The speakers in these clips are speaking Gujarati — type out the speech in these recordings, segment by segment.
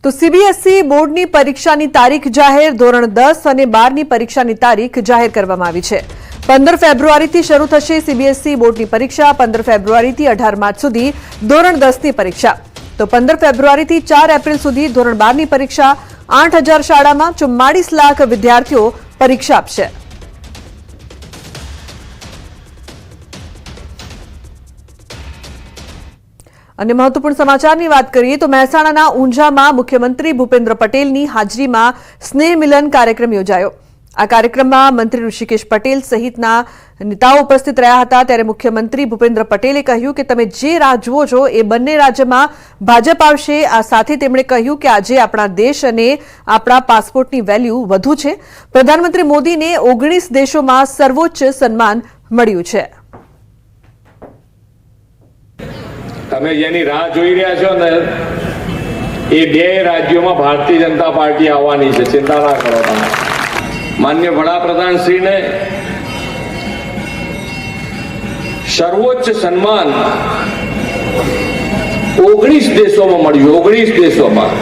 તો સીબીએસઈ બોર્ડની પરીક્ષાની તારીખ જાહેર। ધોરણ 10 અને 12ની પરીક્ષાની તારીખ જાહેર કરવામાં આવી છે। 15 ફેબ્રુઆરીથી શરૂ થશે સીબીએસઈ બોર્ડની પરીક્ષા। 15 ફેબ્રુઆરીથી 18 માર્ચ સુધી ધોરણ 10ની પરીક્ષા। તો 15 ફેબ્રુઆરીથી 4 એપ્રિલ સુધી ધોરણ 12ની પરીક્ષા। 8000 શાળામાં 44 લાખ વિદ્યાર્થીઓ પરીક્ષા આપશે। અને મહત્વપૂર્ણ સમાચારની વાત કરીએ તો મહેસાણાના ઊંઝામાં મુખ્યમંત્રી ભૂપેન્દ્ર પટેલની હાજરીમાં સ્નેહ મિલન કાર્યક્રમ યોજાયો। આ કાર્યક્રમમાં મંત્રી ઋષિકેશ પટેલ સહિતના નેતાઓ ઉપસ્થિત રહ્યા હતા। ત્યારે મુખ્યમંત્રી ભૂપેન્દ્ર પટેલે કહ્યું કે તમે જે રાહ જુઓ છો એ બંને રાજ્યમાં ભાજપ આવશે। આ સાથે તેમણે કહ્યું કે આજે આપણા દેશ અને આપણા પાસપોર્ટની વેલ્યુ વધુ છે। પ્રધાનમંત્રી મોદીને 19 દેશોમાં સર્વોચ્ચ સન્માન મળ્યું છે। તમે જેની રાહ જોઈ રહ્યા છો ને એ બે રાજ્યોમાં ભારતીય જનતા પાર્ટી આવવાની છે, ચિંતા ના કરો તમે। માનનીય વડાપ્રધાન શ્રીને સર્વોચ્ચ સન્માન 19 દેશોમાં મળ્યું। 19 દેશોમાં,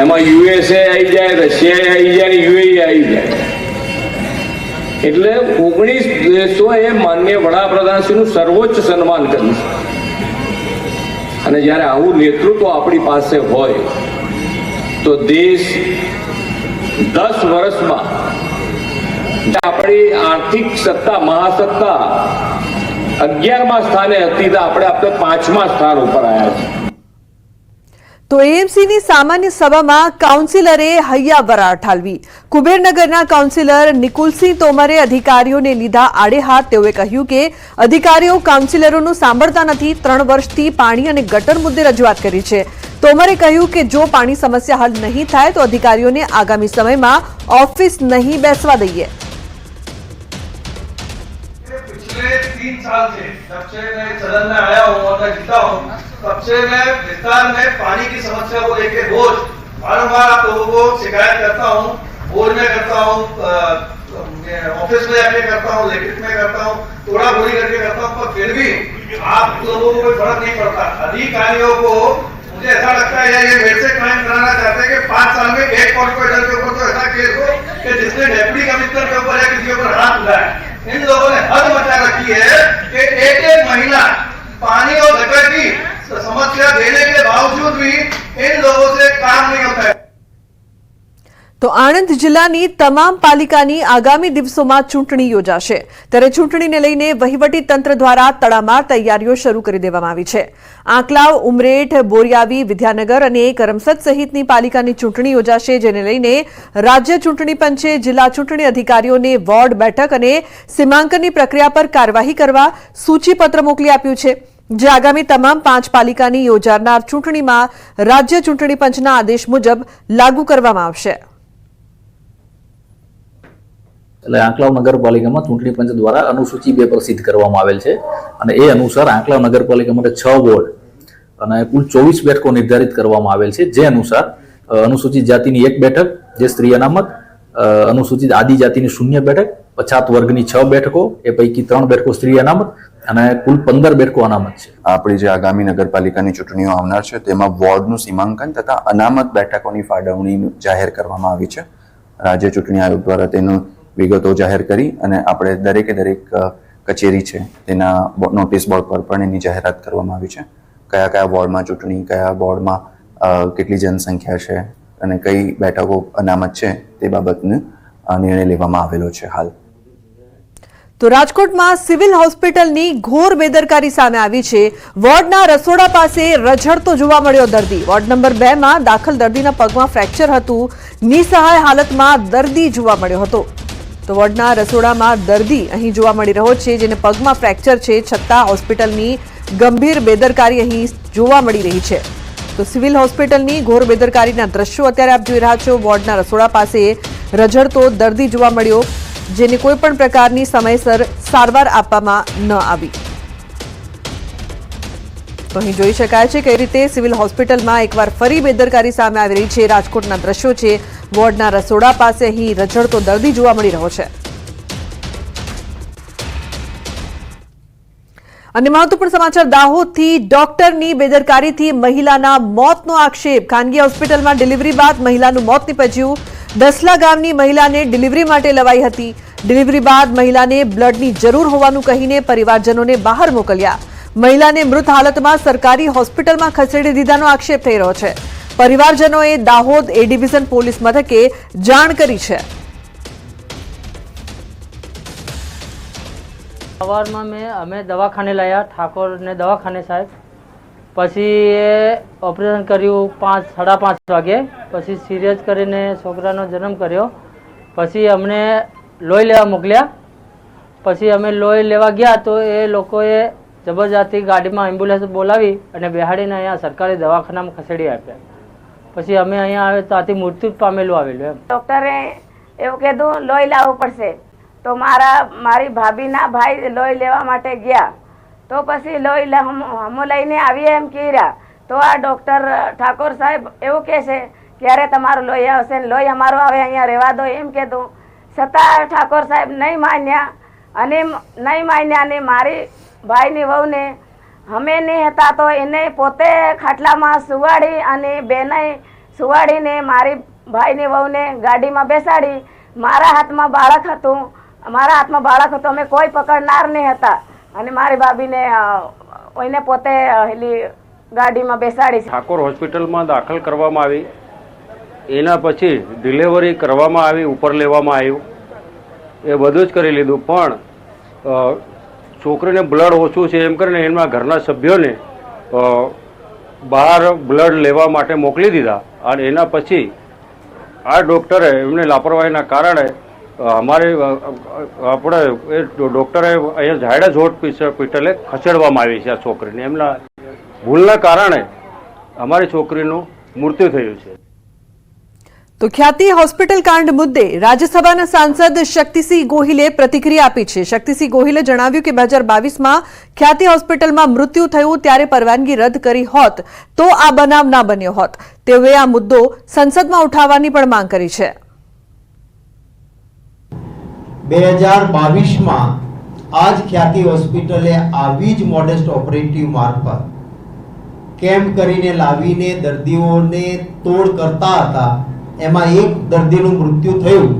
એમાં યુએસએ આવી જાય, રશિયા આવી જાય, યુએઈ આવી જાય, એટલે 19 દેશોએ માનનીય વડાપ્રધાન શ્રીનું સર્વોચ્ચ સન્માન કર્યું છે। અને જ્યારે આવું નેતૃત્વ આપણી પાસે હોય તો દેશ 10 વર્ષમાં આપણી આર્થિક સત્તા મહાસત્તા 11મા સ્થાને હતી તો આપણે 5મા સ્થાન ઉપર આવ્યા છે। તો એએમસીની સામાન્ય સભામાં કાઉન્સિલરે હૈયાવરા ઠાલવી। કુબેરનગરના કાઉન્સિલર નિકુલસિંહ તોમરે અધિકારીઓને લીધા આડે હાથ। તેઓએ કહ્યું કે અધિકારીઓ કાઉન્સિલરોનું સાંભળતા નથી। 3 વર્ષથી પાણી અને ગટર મુદ્દે રજૂઆત કરી છે। તોમરે કહ્યું કે જો પાણી સમસ્યા હલ નહીં થાય તો અધિકારીઓને આગામી સમયમાં ઓફિસ નહીં બેસવા દઈએ। पिछले 3 साल से जब से मैं सदन में आया हूँ और मैं जीता हूँ, तब से मैं विस्तार में पानी की समस्या को लेकर रोज बारंबार आप लोगों को शिकायत करता हूँ। बोर्ड में करता हूँ, ऑफिस में जाके करता हूँ, लिखित में करता हूँ, थोड़ा बोली करके करता हूँ, पर फिर भी आप लोगों को कोई फर्क नहीं पड़ता। अधिकारियों को मुझे ऐसा लगता है ये मेरे से क्राइम कराना चाहते हैं कि 5 साल में एक कॉर्पोरेटर के ऊपर तो ऐसा केस हो कि जिसने डेप्यूटी कमिश्नर के ऊपर या किसी ऊपर हाथ उठाया। इन लोगों ने हद मचा रखी है कि एक महीना पानी और गटर की समस्या देने के बावजूद भी इन लोगों से काम नहीं होता है। તો આણંદ જિલ્લાની તમામ પાલિકાની આગામી દિવસોમાં ચૂંટણી યોજાશે। ત્યારે ચૂંટણીને લઈને વહીવટી તંત્ર દ્વારા તડામાર તૈયારીઓ શરૂ કરી દેવામાં આવી છે। આંકલાવ, ઉમરેઠ, બોરિયાવી, વિદ્યાનગર અને કરમસદ સહિતની પાલિકાની ચૂંટણી યોજાશે, જેને લઈને રાજ્ય ચૂંટણી પંચે જિલ્લા ચૂંટણી અધિકારીઓને વોર્ડ બેઠક અને સીમાંકનની પ્રક્રિયા પર કાર્યવાહી કરવા સૂચિપત્ર મોકલી આપ્યું છે, જે આગામી તમામ 5 પાલિકાની યોજાનાર ચૂંટણીમાં રાજ્ય ચૂંટણી પંચના આદેશ મુજબ લાગુ કરવામાં આવશે। એટલે આંકલાવ નગરપાલિકામાં ચૂંટણી પંચ દ્વારા અનુસૂચિ 2 પ્રસિદ્ધ કરવામાં આવેલ છે અને એ અનુસાર આંકલાવ નગરપાલિકા માટે 6 વોર્ડ અને કુલ 24 બેઠકો નિર્ધારિત કરવામાં આવેલ છે। જે અનુસાર અનુસૂચિત જાતિની 1 બેઠક જે સ્ત્રી અનામત, અનુસૂચિત આદિજાતિની 0 બેઠક, પછાત વર્ગની 6 બેઠકો, એ પૈકી 3 બેઠકો સ્ત્રી અનામત અને કુલ 15 બેઠકો અનામત છે। આપણી જે આગામી નગરપાલિકાની ચૂંટણીઓ આવનાર છે તેમાં વોર્ડનું સીમાંકન તથા અનામત બેઠકોની ફાળવણી જાહેર કરવામાં આવી છે। રાજ્ય ચૂંટણી આયોગ દ્વારા તેનું વિગતો જાહેર કરી અને આપણે દરેક કચેરી છે તેના નોટિસ બોર્ડ પર પણ એની જાહેરાત કરવામાં આવી છે। કયા કયા વોર્ડમાં ચૂંટણી, કયા વોર્ડમાં કેટલી જનસંખ્યા છે અને કઈ બેઠકો અનામત છે તે બાબતનો નિર્ણય લેવામાં આવેલો છે હાલ। તો રાજકોટમાં સિવિલ હોસ્પિટલની ઘોર બેદરકારી સામે આવી છે। વોર્ડના રસોડા પાસે રઝળતો જોવા મળ્યો દર્દી। વોર્ડ નંબર 2માં દાખલ દર્દીના પગમાં ફ્રેક્ચર હતું। નિસહાય હાલતમાં દર્દી જોવા મળ્યો હતો। તો વોર્ડના રસોડામાં દર્દી અહીં જોવા મળી રહ્યો છે, જેને પગમાં ફ્રેક્ચર છે, છતાં હોસ્પિટલની ગંભીર બેદરકારી અહીં જોવા મળી રહી છે। તો સિવિલ હોસ્પિટલની ઘોર બેદરકારીના દ્રશ્યો અત્યારે આપ જોઈ રહ્યા છો। વોર્ડના રસોડા પાસે રઝળતો દર્દી જોવા મળ્યો, જેને કોઈ પણ પ્રકારની સમયસર સારવાર આપવામાં ન આવી। તો અહીં જોઈ શકાય છે કઈ રીતે સિવિલ હોસ્પિટલમાં એકવાર ફરી બેદરકારી સામે આવી રહી છે। રાજકોટના દ્રશ્યો છે। વોર્ડના રસોડા પાસે અહીં રઝળતો દર્દી જોવા મળી રહ્યો છે। અને મહત્વપૂર્ણ સમાચાર દાહોદથી ડોક્ટરની બેદરકારીથી મહિલાના મોતનો આક્ષેપ. ખાનગી હોસ્પિટલમાં ડિલિવરી બાદ મહિલાનું મોત નીપજ્યું. દસલા ગામની મહિલાને ડિલિવરી માટે લવાઈ હતી. ડિલિવરી બાદ મહિલાને બ્લડની જરૂર હોવાનું કહીને પરિવારજનોને બહાર મોકલ્યા. મહિલાને મૃત હાલતમાં સરકારી હોસ્પિટલમાં ખસેડી દીધાનો આક્ષેપ થઈ રહ્યો છે. પરિવારજનોએ દાહોદ એ ડિવિઝન પોલીસ મથકે જાણ કરી છે. સવારમાં અમે દવાખાને લાવ્યા, ઠાકોરને દવાખાને સાહેબ. પછી એ ઓપરેશન કર્યું 5:30 વાગે. પછી સિરિયસ કરીને છોકરાનો જન્મ કર્યો. પછી અમને લોહી લેવા મોકલ્યા. પછી અમે લોહી લેવા ગયા તો એ લોકોએ જબરજસ્તી ગાડીમાં એમ્બ્યુલન્સ બોલાવી અને બેહાડીને અહીંયા સરકારી દવાખાનામાં ખસેડી આપ્યા. પછી અમે અહીંયા આવે ત્યાંથી મૃત્યુ જ પામેલું આવેલું એમ. ડૉક્ટરે એવું કીધું લોહી લાવવું પડશે. તો મારી ભાભીના ભાઈ લોહી લેવા માટે ગયા. તો પછી લોહી હમો લઈને આવીએ એમ કહેર્યા. તો આ ડૉક્ટર ઠાકોર સાહેબ એવું કહે છે ક્યારે તમારું લોહી આવશે ને લોહી અમારું આવે અહીંયા રહેવા દો એમ કીધું. છતાં ઠાકોર સાહેબ નહીં માન્યા અને મારી ભાઈની વહુને અમે નહીં હતા તો એને પોતે ખાટલામાં સુવાડી અને બેને સુવાડીને મારી ભાઈની વહુને ગાડીમાં બેસાડી. મારા હાથમાં બાળક હતું અમે કોઈ પકડનાર નહીં હતા અને મારી ભાભીને એને પોતે ગાડીમાં બેસાડી. ઠાકોર હોસ્પિટલમાં દાખલ કરવામાં આવી. એના પછી ડિલિવરી કરવામાં આવી, ઉપર લેવામાં આવ્યું, એ બધું જ કરી લીધું. પણ છોકરીને બ્લડ ઓછું છે એમ કરીને એમના ઘરના સભ્યોને બહાર બ્લડ લેવા માટે મોકલી દીધા. અને એના પછી આ ડૉક્ટરે એમને લાપરવાહીના કારણે આપણે એ ડૉક્ટરે અહીંયા ઝાયડસ હોસ્પિટલે ખસેડવામાં આવી છે આ છોકરીને. એમના ભૂલના કારણે અમારી છોકરીનું મૃત્યુ થયું છે. તો ખ્યાતિ હોસ્પિટલ કાંડ મુદ્દે રાજ્યસભાના સાંસદ શક્તિસિંહ ગોહિલે પ્રતિક્રિયા આપી છે. શક્તિસિંહ ગોહિલે જણાવ્યું કે 2022માં ખ્યાતિ હોસ્પિટલમાં મૃત્યુ થયું ત્યારે પરવાનગી રદ કરી હોત તો આ બનાવ ના બન્યો હોત. તેઓએ આ મુદ્દો સંસદમાં ઉઠાવવાની પણ માંગ કરી છે. 2022માં આજ ખ્યાતિ હોસ્પિટલે આવી જ મોડેસ્ટ ઓપરેટિવ મારફત કેમ્પ કરીને લાવીને દર્દીઓને તોડ કરતા હતા. એમાં એક દર્દીનું મૃત્યુ થયું.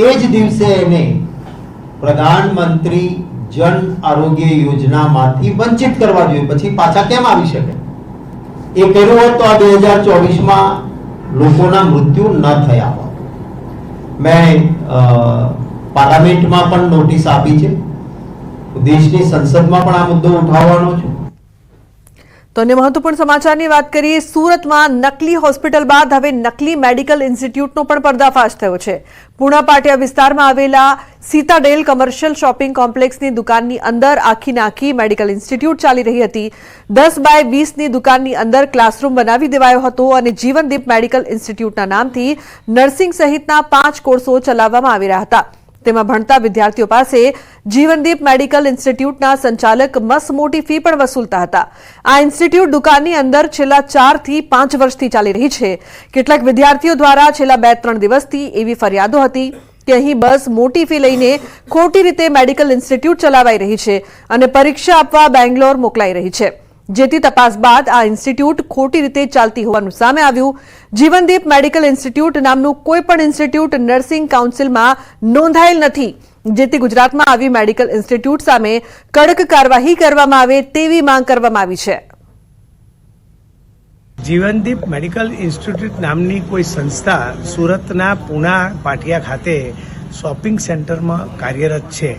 એ જ દિવસે એને પ્રધાનમંત્રી જન આરોગ્ય યોજનામાંથી વંચિત કરવા જોઈએ. પછી પાછા કેમ આવી શકે? એ કર્યું હોત તો આ 2024માં લોકોના મૃત્યુ ન થયા હોત. મેં પાર્લામેન્ટમાં પણ નોટિસ આપી છે. દેશની સંસદમાં પણ આ મુદ્દો ઉઠાવવાનો છે. તો અન્ય મહત્વપૂર્ણ સમાચારની વાત કરીએ. સુરતમાં નકલી હોસ્પિટલ બાદ હવે નકલી મેડિકલ ઇન્સ્ટિટ્યૂટનો પણ પર્દાફાશ થયો છે. પૂણા પાટિયા વિસ્તારમાં આવેલા સીતાડેલ કમર્શિયલ શોપિંગ કોમ્પ્લેક્સની દુકાનની અંદર આખી મેડિકલ ઇન્સ્ટિટ્યૂટ ચાલી રહી હતી. 10x20ની દુકાનની અંદર ક્લાસરૂમ બનાવી દેવાયો હતો અને જીવનદીપ મેડિકલ ઇન્સ્ટિટ્યૂટના નામથી નર્સિંગ સહિતના 5 કોર્સો ચલાવવામાં આવી રહ્યા હતા. તેમાં ભણતા વિદ્યાર્થીઓ પાસે જીવનદીપ મેડિકલ ઇન્સ્ટિટ્યૂટના સંચાલક મસ્ત મોટી ફી પણ વસૂલતા હતા. આ ઇન્સ્ટિટ્યૂટ દુકાનની અંદર છેલ્લા 4 થી 5 વર્ષથી ચાલી રહી છે. કેટલાક વિદ્યાર્થીઓ દ્વારા છેલ્લા 2-3 દિવસથી એવી ફરિયાદો હતી કે અહીં બસ મોટી ફી લઈને ખોટી રીતે મેડિકલ ઇન્સ્ટિટ્યૂટ ચલાવાઈ રહી છે અને પરીક્ષા આપવા બેંગ્લોર મોકલાઈ રહી છે. જેથી તપાસ બાદ આ ઇન્સ્ટિટ્યૂટ ખોટી રીતે ચાલતી હોવાનું સામે આવ્યું. જીવનદીપ મેડિકલ ઇન્સ્ટિટ્યૂટ નામનું કોઈ પણ ઇન્સ્ટિટ્યૂટ નર્સિંગ કાઉન્સિલમાં નોંધાયેલ નથી. જેથી ગુજરાતમાં આવી મેડિકલ ઇન્સ્ટિટ્યૂટ સામે કડક કાર્યવાહી કરવામાં આવે તેવી માંગ કરવામાં આવી છે. જીવનદીપ મેડિકલ ઇન્સ્ટિટ્યૂટ નામની કોઈ સંસ્થા સુરતના પૂણા પાટિયા ખાતે શોપિંગ સેન્ટરમાં કાર્યરત છે.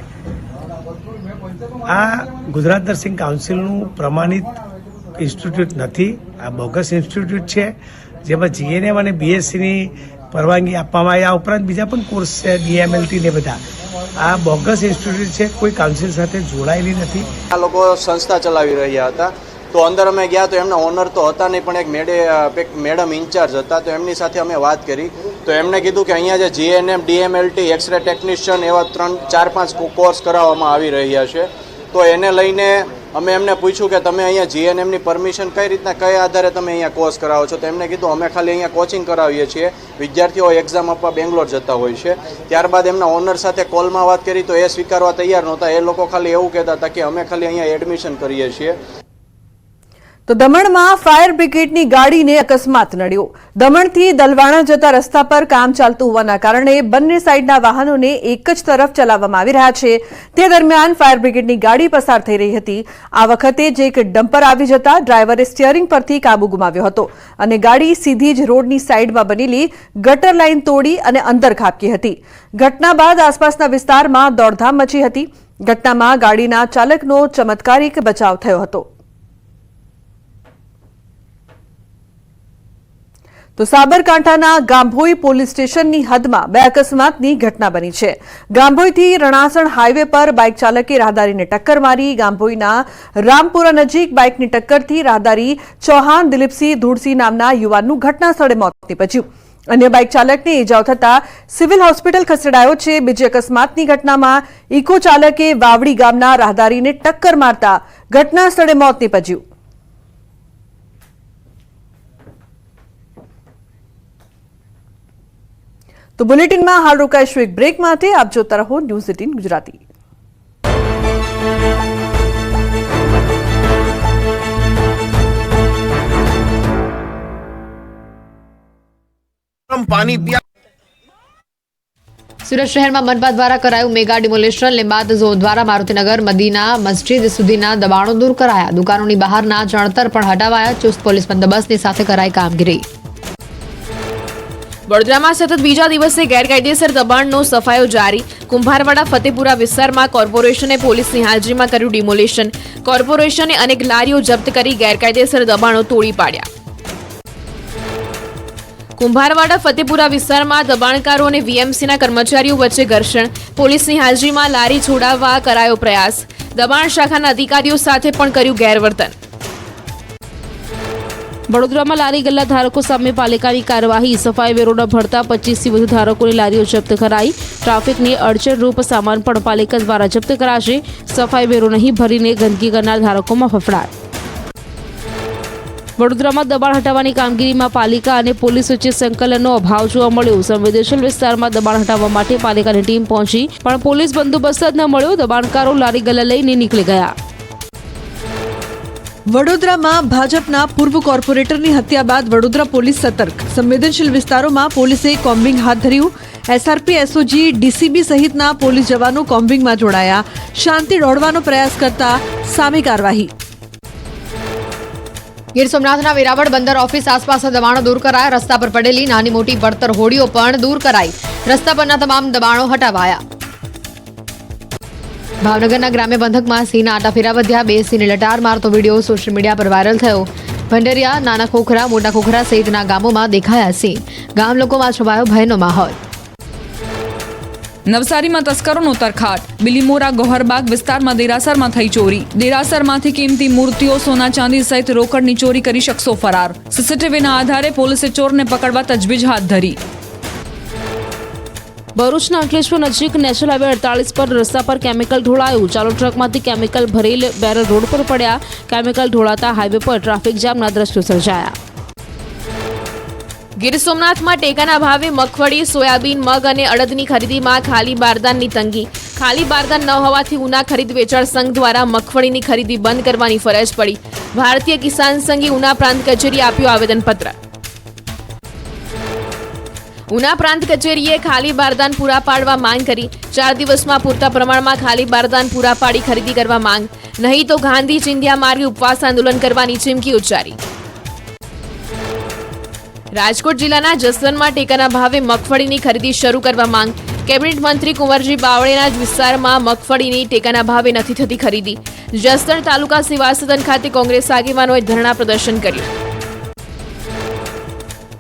આ ગુજરાત નર્સિંગ કાઉન્સિલનું પ્રમાણિત ઇન્સ્ટિટ્યૂટ નથી. આ બોગસ ઇન્સ્ટિટ્યૂટ છે જેમાં જીએનએમ અને બીએસસીની પરવાનગી આપવામાં આવી. આ ઉપરાંત બીજા પણ કોર્સ છે, ડીએમએલટી ને બધા. આ બોગસ ઇન્સ્ટિટ્યૂટ છે, કોઈ કાઉન્સિલ સાથે જોડાયેલી નથી. આ લોકો સંસ્થા ચલાવી રહ્યા હતા. તો અંદર અમે ગયા તો એમના ઓનર તો હતા નહીં, પણ એક મેડમ ઇન્ચાર્જ હતા. તો એમની સાથે અમે વાત કરી તો એમણે કીધું કે અહીંયા જે જીએનએમ, ડીએમએલટી, એક્સરે ટેકનિશિયન એવા 3-4-5 કોર્સ કરાવવામાં આવી રહ્યા છે. તો એને લઈને અમે એમને પૂછ્યું કે તમે અહીંયા જીએનએમની પરમિશન કઈ રીતના કયા આધારે તમે અહીંયા કોર્સ કરાવો છો, તો એમને કીધું અમે ખાલી અહીંયા કોચિંગ કરાવીએ છીએ, વિદ્યાર્થીઓ એક્ઝામ આપવા બેંગ્લોર જતા હોય છે. ત્યારબાદ એમના ઓનર સાથે કોલમાં વાત કરી તો એ સ્વીકારવા તૈયાર નહોતા. એ લોકો ખાલી એવું કહેતા હતા કે અમે ખાલી અહીંયા એડમિશન કરીએ છીએ. તો દમણમાં ફાયર બ્રિગેડની ગાડીને અકસ્માત નડ્યો. દમણથી દલવાણા જતા રસ્તા પર કામ ચાલતું હોવાના કારણે બંને સાઈડના વાહનોને એક જ તરફ ચલાવવામાં આવી રહ્યા છે. તે દરમિયાન ફાયર બ્રિગેડની ગાડી પસાર થઈ રહી હતી. આ વખતે જ એક ડમ્પર આવી જતા ડ્રાઈવરે સ્ટીયરિંગ પરથી કાબુ ગુમાવ્યો હતો અને ગાડી સીધી જ રોડની સાઈડમાં બનેલી ગટર લાઈન તોડી અને અંદર ખાબકી હતી. ઘટના બાદ આસપાસના વિસ્તારમાં દોડધામ મચી હતી. ઘટનામાં ગાડીના ચાલકનો ચમત્કારિક બચાવ થયો હતો. તો સાબરકાંઠાના ગાંભોઈ પોલીસ સ્ટેશનની હદમાં બે અકસ્માતની ઘટના બની છે. ગાંભોઈથી રણાસણ હાઈવે પર બાઇક ચાલકે રાહદારીને ટક્કર મારી. ગાંભોઈના રામપુરા નજીક બાઇકની ટક્કરથી રાહદારી ચૌહાણ દિલીપસિંહ ધૂળસિંહ નામના યુવાનનું ઘટના સ્થળે મોત નીપજ્યું. અન્ય બાઇક ચાલકને ઇજાઓ થતા સિવિલ હોસ્પિટલ ખસેડાયો છે. બીજી અકસ્માતની ઘટનામાં ઇકો ચાલકે વાવડી ગામના રાહદારીને ટક્કર મારતા ઘટના સ્થળે મોત નીપજ્યું. તો બુલેટિનમાં હાલ રોકાઈશું એક બ્રેક માટે. આપ જોતા રહો ન્યૂઝ 18 ગુજરાતી. સુરત શહેરમાં મનપા દ્વારા કરાયું મેગા ડિમોલેશન. લીંબાદ ઝોન દ્વારા મારુતિનગર મદીના મસ્જિદ સુધીના દબાણો દૂર કરાયા. દુકાનોની બહારના ચણતર પણ હટાવાયા. ચુસ્ત પોલીસ બંદોબસ્તની સાથે કરાઈ કામગીરી. વડોદરામાં સતત બીજા દિવસે ગેરકાયદેસર દબાણનો સફાયો જારી. કુંભારવાડા ફતેપુરા વિસ્તારમાં કોર્પોરેશને પોલીસની હાજરીમાં કર્યું ડિમોલેશન. કોર્પોરેશને અનેક લારીઓ જપ્ત કરી ગેરકાયદેસર દબાણો તોડી પાડ્યા. કુંભારવાડા ફતેપુરા વિસ્તારમાં દબાણકારો અને વીએમસીના કર્મચારીઓ વચ્ચે ઘર્ષણ. પોલીસની હાજરીમાં લારી છોડાવવા કરાયો પ્રયાસ. દબાણ શાખાના અધિકારીઓ સાથે પણ કર્યું ગેરવર્તન. વડોદરામાં લારી ગલ્લા ધારકો સામે પાલિકાની કાર્યવાહી. સફાઈ વેરો ન ભરતા 25થી વધુ ધારકોની લારીઓ જપ્ત કરાઈ. ટ્રાફિકની અડચણરૂપ સામાન પણ પાલિકા દ્વારા જપ્ત કરાશે. સફાઈ વેરો નહીં ભરીને ગંદકી કરનાર ધારકોમાં ફફડાટ. વડોદરામાં દબાણ હટાવવાની કામગીરીમાં પાલિકા અને પોલીસ વચ્ચે સંકલનનો અભાવ જોવા મળ્યો. સંવેદનશીલ વિસ્તારમાં દબાણ હટાવવા માટે પાલિકાની ટીમ પહોંચી પણ પોલીસ બંદોબસ્ત જ ન મળ્યો. દબાણકારો લારી ગલ્લા લઈને નીકળી ગયા. વડોદરામાં ભાજપના પૂર્વ કોર્પોરેટરની હત્યા બાદ વડોદરા પોલીસ સતર્ક. સંવેદનશીલ વિસ્તારોમાં પોલીસે કોમ્બિંગ હાથ ધર્યું. એસઆરપી, એસઓજી, ડીસીબી સહિતના પોલીસ જવાનો કોમ્બિંગમાં જોડાયા. શાંતિ દોડવાનો પ્રયાસ કરતા સામે કાર્યવાહી. ગીર સોમનાથના વેરાવળ બંદર ઓફિસ આસપાસના દબાણો દૂર કરાયા. રસ્તા પર પડેલી નાની મોટી પડતર હોડીઓ પણ દૂર કરાઈ. રસ્તા પરના તમામ દબાણો હટાવાયા. ભાવનગરના ગ્રામ્ય પંથકમાં સિંહના આટાફેરા વધ્યા. 2 સિંહને લટાર મારતો વિડીયો સોશિયલ મીડિયા પર વાયરલ થયો. ભંડેરિયા, નાના ખોખરા, મોટા ખોખરા સહિતના ગામોમાં દેખાયા સિંહ. ગામ લોકોમાં છવાયો ભયનો માહોલ. નવસારીમાં તસ્કરોનો તરખાટ. બિલીમોરા ગોહરબાગ વિસ્તારમાં દેરાસરમાં થઈ ચોરી. દેરાસરમાંથી કિંમતી મૂર્તિઓ, સોના ચાંદી સહિત રોકડની ચોરી કરી શખ્સો ફરાર. સીસીટીવીના આધારે પોલીસે ચોરને પકડવા તજવીજ હાથ ધરી. ભરૂચના અંકલેશ્વર નજીક નેશનલ હાઈવે 48 પર રસ્તા પર કેમિકલ ઢોળાયું. ચાલુ ટ્રકમાંથી કેમિકલ ભરેલ બેરલ રોડ પર પડ્યા. કેમિકલ ઢોળાતા હાઈવે પર ટ્રાફિક જામના દ્રશ્યો સર્જાયા. ગીર સોમનાથમાં ટેકાના ભાવે મગફળી, સોયાબીન, મગ અને અડદની ખરીદીમાં ખાલી બારદાનની તંગી. ખાલી બારદાન ન હોવાથી ઉના ખરીદ વેચાણ સંઘ દ્વારા મગફળીની ખરીદી બંધ કરવાની ફરજ પડી. ભારતીય કિસાન સંઘે ઉના પ્રાંત કચેરીએ આપ્યું આવેદનપત્ર. ઉના પ્રાંત કચેરીએ ખાલી બારદાન પૂરા પાડવા માંગ કરી. 4 દિવસમાં પૂરતા પ્રમાણમાં ખાલી બારદાન પૂરા પાડી ખરીદી કરવા માંગ. નહીં તો ગાંધી ચિંધ્યા માર્ગે ઉપવાસ આંદોલન કરવાની ચીમકી ઉચ્ચારી. રાજકોટ જિલ્લાના જસદણમાં ટેકાના ભાવે મગફળીની ખરીદી શરૂ કરવા માંગ. કેબિનેટ મંત્રી કુંવરજી બાવળેના જ વિસ્તારમાં મગફળીની ટેકાના ભાવે નથી થતી ખરીદી. જસદણ તાલુકા સેવા સદન ખાતે કોંગ્રેસ આગેવાનોએ ધરણા પ્રદર્શન કર્યું.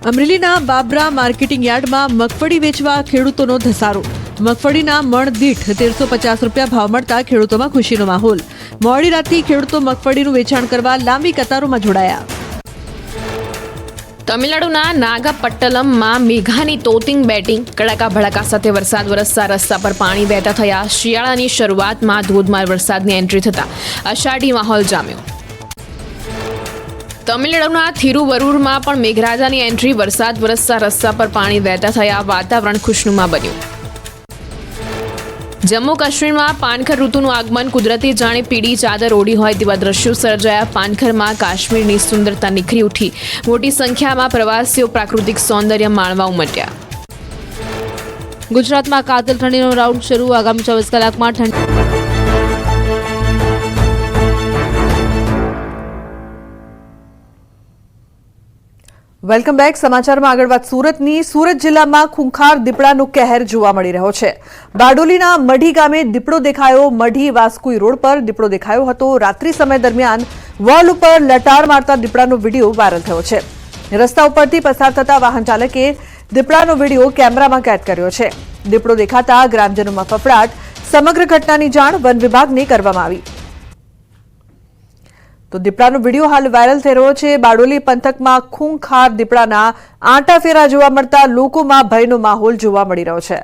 અમરેલીના બાબરા માર્કેટિંગ યાર્ડમાં મગફળી વેચવા ખેડૂતોનો ધસારો. મગફળીના મણ દીઠ 1350 રૂપિયા ભાવ મળતા ખેડૂતોમાં ખુશીનો માહોલ. મોડી રાતથી ખેડૂતો મગફળીનું વેચાણ કરવા લાંબી કતારોમાં જોડાયા. તમિલનાડુના નાગપટ્ટનમમાં મેઘાની તોતિંગ બેટિંગ કડાકા ભડાકા સાથે વરસાદ વરસતા રસ્તા પર પાણી વહેતા થયા. શિયાળાની શરૂઆતમાં ધોધમાર વરસાદની એન્ટ્રી થતાં અષાઢી માહોલ જામ્યો. તમિલનાડુના થિરુવરુરમાં પણ મેઘરાજાની એન્ટ્રી, વરસાદ વરસતા રસ્તા પર પાણી વહેતા થયા. વાતાવરણ ખુશનુમા બન્યું. જમ્મુ કાશ્મીરમાં પાનખર ઋતુનું આગમન, કુદરતી જાણે પીળી ચાદર ઓઢી હોય તેવા દ્રશ્યો સર્જાયા. પાનખરમાં કાશ્મીરની સુંદરતા નિખરી ઉઠી. મોટી સંખ્યામાં પ્રવાસીઓ પ્રાકૃતિક સૌંદર્ય માણવા ઉમટ્યા. ગુજરાતમાં કાતિલ ઠંડીનો રાઉન્ડ શરૂ. આગામી 24 કલાકમાં ઠંડી. Welcome back. સમાચારમાં આગળ વાત સુરતની. સુરત જિલ્લામાં ખૂંખાર દીપડાનો કહેર જોવા મળી રહ્યો છે. બારડોલીના મઢી ગામે દીપડો દેખાયો. મઢી વાસ્કુઈ રોડ પર દીપડો દેખાયો હતો. રાત્રિ સમય દરમિયાન વોલ ઉપર લટાર મારતા દીપડાનો વિડીયો વાયરલ થયો છે. રસ્તા ઉપરથી પસાર થતા વાહન ચાલકે દીપડાનો વિડીયો કેમેરામાં કેદ કર્યો છે. દીપડો દેખાતા ગ્રામજનોમાં ફફડાટ. સમગ્ર ઘટનાની જાણ વન વિભાગને કરવામાં આવી. તો દીપડાનો વિડીયો હાલ વાયરલ થઈ રહ્યો છે. બારડોલી પંથકમાં ખૂંખાર દીપડાના આંટાફેરા જોવા મળતા લોકોમાં ભયનો માહોલ જોવા મળી રહ્યો છે.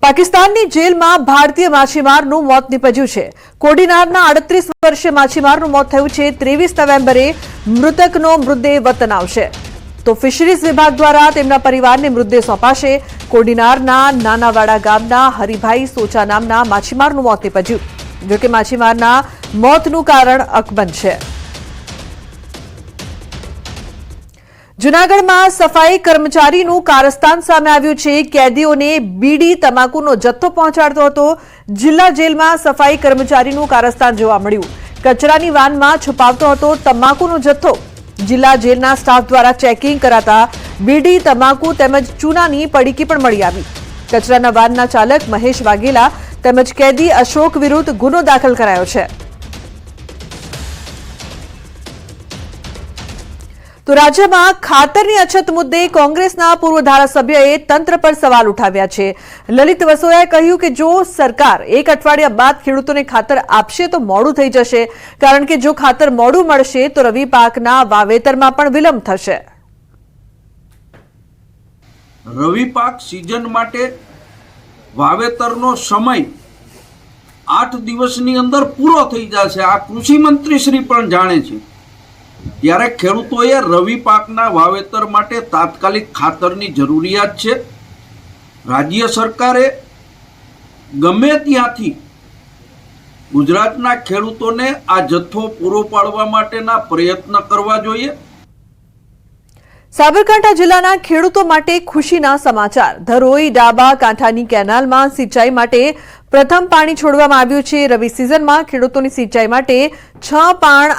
પાકિસ્તાનની જેલમાં ભારતીય માછીમારનું મોત નીપજ્યું છે. કોડીનારના 38 વર્ષીય માછીમારનું મોત થયું છે. 23 નવેમ્બરે મૃતકનો મૃતદેહ વતન આવશે. તો ફિશરીઝ વિભાગ દ્વારા તેમના પરિવારને મૃતદેહ સોંપાશે. કોડીનારના નાનાવાડા ગામના હરિભાઈ સોચા નામના માછીમારનું મોત નીપજ્યું. જોકે માછીમારના મોતનું કારણ અકબંધ છે. જૂનાગઢમાં સફાઈ કર્મચારીનું કારસ્તાન સામે આવ્યું છે. કેદીઓને બીડી તમાકુનો જથ્થો પહોંચાડતો હતો. જિલ્લા જેલમાં સફાઈ કર્મચારીનું કારસ્તાન જોવા મળ્યું. કચરાની વાનમાં છુપાવતો હતો તમાકુનો જથ્થો. જિલ્લા જેલના સ્ટાફ દ્વારા ચેકિંગ કરાતા બીડી, તમાકુ તેમજ ચૂનાની પડીકી પણ મળી આવી. કચરાના વાનના ચાલક મહેશ વાઘેલા તેમજ કેદી અશોક વિરુદ્ધ ગુનો દાખલ કરાયો છે. તો રાજ્યમાં ખાતરની અછત મુદ્દે કોંગ્રેસના પૂર્વ ધારાસભ્યએ તંત્ર પર સવાલ ઉઠાવ્યા છે. લલિત વસોયાએ કહ્યું કે જો સરકાર એક અઠવાડિયા બાદ ખેડૂતોને ખાતર આપશે તો મોડું થઈ જશે, કારણ કે જો ખાતર મોડું મળશે તો રવિ પાકના વાવેતરમાં પણ વિલંબ થશે. રવિ પાક સિઝન માટે વાવેતરનો સમય 8 દિવસની અંદર પૂરો થઈ જશે. આ કૃષિ મંત્રી શ્રી પણ જાણે છે. ત્યારે ખેડૂતોએ રવિ પાકના વાવેતર માટે તાત્કાલિક ખાતરની જરૂરિયાત છે. રાજ્ય સરકારે ગમે ત્યાંથી ગુજરાતના ખેડૂતોને આ જથ્થો પૂરો પાડવા માટેના પ્રયત્ન કરવા જોઈએ. સાબરકાંઠા જિલ્લાના ખેડૂતો માટે ખુશીના સમાચાર. ધરોઈ ડાબા કાંઠાની કેનાલમાં સિંચાઈ માટે પ્રથમ પાણી છોડવામાં આવ્યું છે. રવિ સિઝનમાં ખેડૂતોની સિંચાઈ માટે 6 પાણ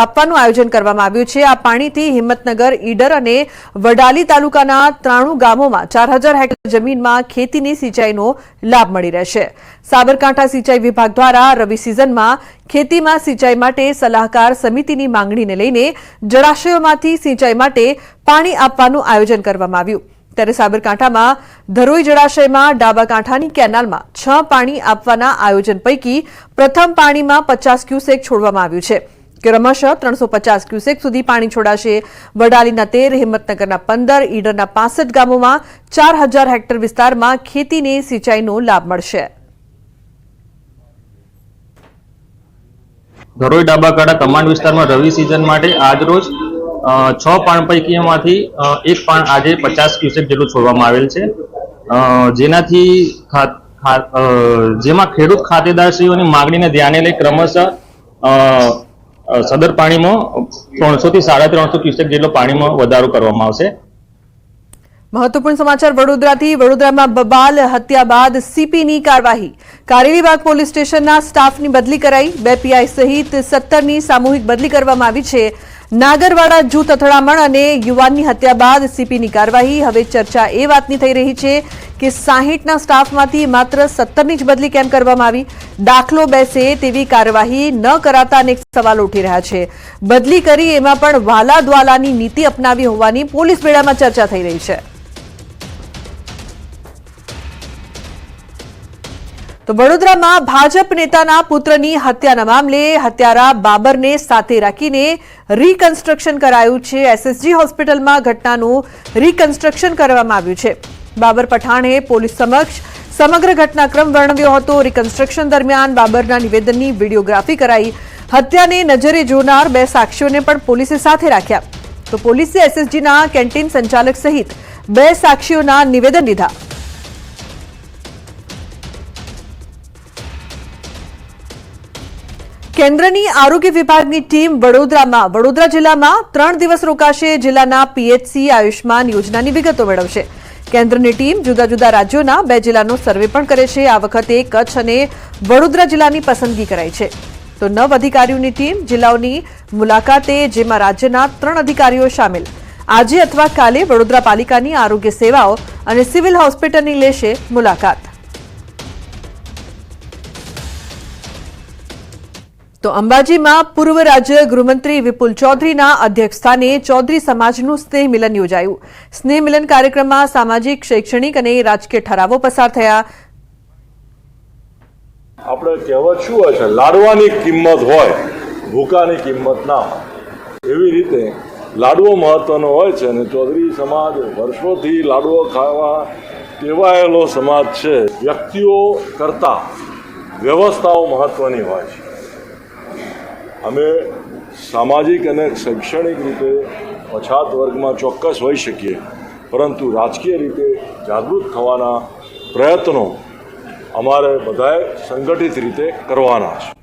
આપવાનું આયોજન કરવામાં આવ્યું છે. આ પાણીથી હિંમતનગર, ઈડર અને વડાલી તાલુકાના 93 ગામોમાં 4000 હેક્ટર જમીનમાં ખેતીની સિંચાઈનો લાભ મળી રહેશે. સાબરકાંઠા સિંચાઈ વિભાગ દ્વારા રવિ સિઝનમાં ખેતીમાં સિંચાઈ માટે સલાહકાર સમિતિની માંગણીને લઈને જળાશયોમાંથી સિંચાઈ માટે પાણી આપવાનું આયોજન કરવામાં આવ્યું. ત્યારે સાબરકાંઠામાં ધરોઈ જળાશયમાં ડાબા કાંઠાની કેનાલમાં 6 પાણી આપવાના આયોજન પૈકી પ્રથમ પાણીમાં 50 ક્યુસેક છોડવામાં આવ્યું છે. ક્રમશઃ 350 ક્યુસેક સુધી પાણી છોડાશે. વડાલીના 13, હિંમતનગરના 15, ઈડરના 65 ગામોમાં 4000 હેક્ટર વિસ્તારમાં ખેતીને સિંચાઈનો લાભ મળશે. ધરોઈ ડાબા કાંઠા કમાન્ડ વિસ્તારમાં રવિ સિઝન માટે આજરોજ 6 પાણ પૈકીમાંથી 1 પાણ આજે 50 ક્યુસેક જેટલું છોડવામાં આવેલ છે. જેનાથી જેમાં ખેડૂત ખાતેદારશ્રીઓની માંગણીને ધ્યાને લઈ ક્રમશઃ સદર પાણીમાં 300 થી 350 ક્યુસેક જેટલો પાણીમાં વધારો કરવામાં આવશે. મહત્વપૂર્ણ સમાચાર વડોદરાથી. વડોદરામાં બબાલ હત્યા બાદ સીપીની કાર્યવાહી. કારેલીબાગ પોલીસ સ્ટેશનના સ્ટાફની બદલી કરાઈ. 2 પીઆઈ સહિત 17ની સામૂહિક બદલી કરવામાં આવી છે. નાગરવાડા જૂથ અથડામણ અને યુવાનની હત્યા બાદ સીપીની કાર્યવાહી. હવે ચર્ચા એ વાતની થઈ રહી છે કે 60ના સ્ટાફમાંથી માત્ર 17ની જ બદલી કેમ કરવામાં આવી? દાખલો બેસે તેવી કાર્યવાહી ન કરાતા અનેક સવાલો ઉઠી રહ્યા છે. બદલી કરી એમાં પણ વાલા દ્વાલાની નીતિ અપનાવી હોવાની પોલીસ બેડામાં ચર્ચા થઈ રહી છે. તો વડોદરામાં ભાજપ નેતાના પુત્રની હત્યાના મામલે હત્યારા બાબરને સાથે રાખીને રીકન્સ્ટ્રક્શન કરાયું છે. એસએસજી હોસ્પિટલમાં ઘટનાનું રીકન્સ્ટ્રક્શન કરવામાં આવ્યું છે. બાબર પઠાણે પોલીસ સમક્ષ સમગ્ર ઘટનાક્રમ વર્ણવ્યો હતો. રીકન્સ્ટ્રક્શન દરમિયાન બાબરના નિવેદનની વિડીયોગ્રાફી કરાઈ. હત્યાને નજરે જોનાર 2 સાક્ષીઓને પણ પોલીસે સાથે રાખ્યા. તો પોલીસે એસએસજીના કેન્ટીન સંચાલક સહિત 2 સાક્ષીઓના નિવેદન લીધા. કેન્દ્રની આરોગ્ય વિભાગની ટીમ વડોદરા જિલ્લામાં 3 દિવસ રોકાશે. જિલ્લાના પીએચસી આયુષ્માન યોજનાની વિગતો મેળવશે. કેન્દ્રની ટીમ જુદા જુદા રાજ્યોના 2 જિલ્લાનો સર્વે પણ કરે છે. આ વખતે કચ્છ અને વડોદરા જિલ્લાની પસંદગી કરાઈ છે. તો 9 અધિકારીઓની ટીમ જિલ્લાઓની મુલાકાતે, જેમાં રાજ્યના 3 અધિકારીઓ સામેલ. આજે અથવા કાલે વડોદરા પાલિકાની આરોગ્ય સેવાઓ અને સિવિલ હોસ્પિટલની લેશે મુલાકાત. તો અંબાજીમાં પૂર્વ રાજ્ય ગૃહમંત્રી વિપુલ ચૌધરીના અધ્યક્ષસ્થાને ચૌધરી સમાજનું સ્નેહ મિલન યોજાયું. સ્નેહ મિલન કાર્યક્રમમાં સામાજિક, શૈક્ષણિક અને રાજકીય ઠરાવો પસાર થયા. આપણે કહેવત શું હોય છે, લાડવાની કિંમત હોય, ભૂકાની કિંમત ના હોય. એવી રીતે લાડવો મહત્વનો હોય છે અને ચૌધરી સમાજ વર્ષોથી લાડવો ખાવા ટેવાયેલો સમાજ છે. વ્યક્તિઓ કરતાં વ્યવસ્થાઓ મહત્વની હોય છે. અમે સામાજિક અને શૈક્ષણિક રીતે પછાત વર્ગમાં ચોક્કસ હોઈ શકીએ, પરંતુ રાજકીય રીતે જાગૃત થવાના પ્રયત્નો અમારે બધાએ સંગઠિત રીતે કરવાના છે.